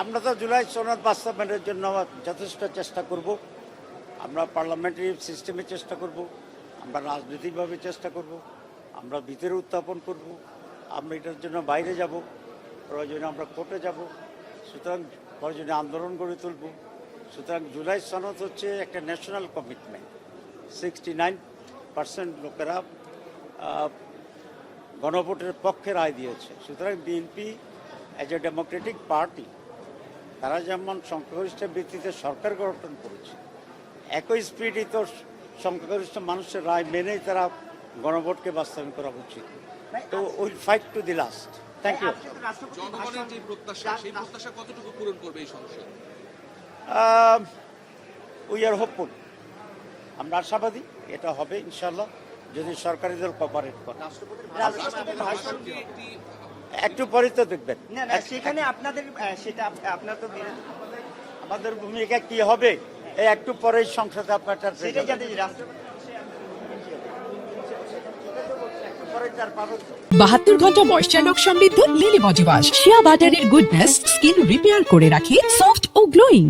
আমরা তো জুলাই সনদ বাস্তবায়নের জন্য যথেষ্ট চেষ্টা করব। আমরা পার্লামেন্টারি সিস্টেমে চেষ্টা করব, আমরা রাজনৈতিকভাবে চেষ্টা করব, আমরা ভিতরে উত্থাপন করব, আমরা এটার জন্য বাইরে যাব, প্রয়োজনে আমরা কোর্টে যাব, সুতরাং প্রয়োজনে আন্দোলন গড়ে তুলব। সুতরাং জুলাই সনদ হচ্ছে একটা ন্যাশনাল কমিটমেন্ট। 69% লোকেরা গণভোটের পক্ষে রায় দিয়েছে। সুতরাং BNP as a democratic party তারা যেমন সংখ্যাগরিষ্ঠের ভিত্তিতে সরকার গঠন করেছে, একই স্পিরিটে তো সংখ্যাগরিষ্ঠ মানুষের রায় মেনেই তারা গণভোটকে বাস্তবায়ন করা উচিত। তো will fight to the last. Thank you. জনগণের যে প্রত্যাশা, সেই প্রত্যাশা কতটুকু পূরণ করবে এই সংসদ? উই আর হোপফুল, আমরা আশাবাদী এটা হবে ইনশাল্লাহ, যদি সরকারি দল কোঅপারেট করে। একটু পরে তো দেখবেন সেখানে আপনাদের সেটা আপনার তো আমাদের ভূমিকা কি হবে, এই একটু পরে সংসদে আপনার 72 ঘন্টা ময়েশ্চার লক সমৃদ্ধ লিলি বডি ওয়াশ, শিয়া বাটারের গুডনেস স্কিন রিপেয়ার করে রাখে সফট ও গ্লোয়িং।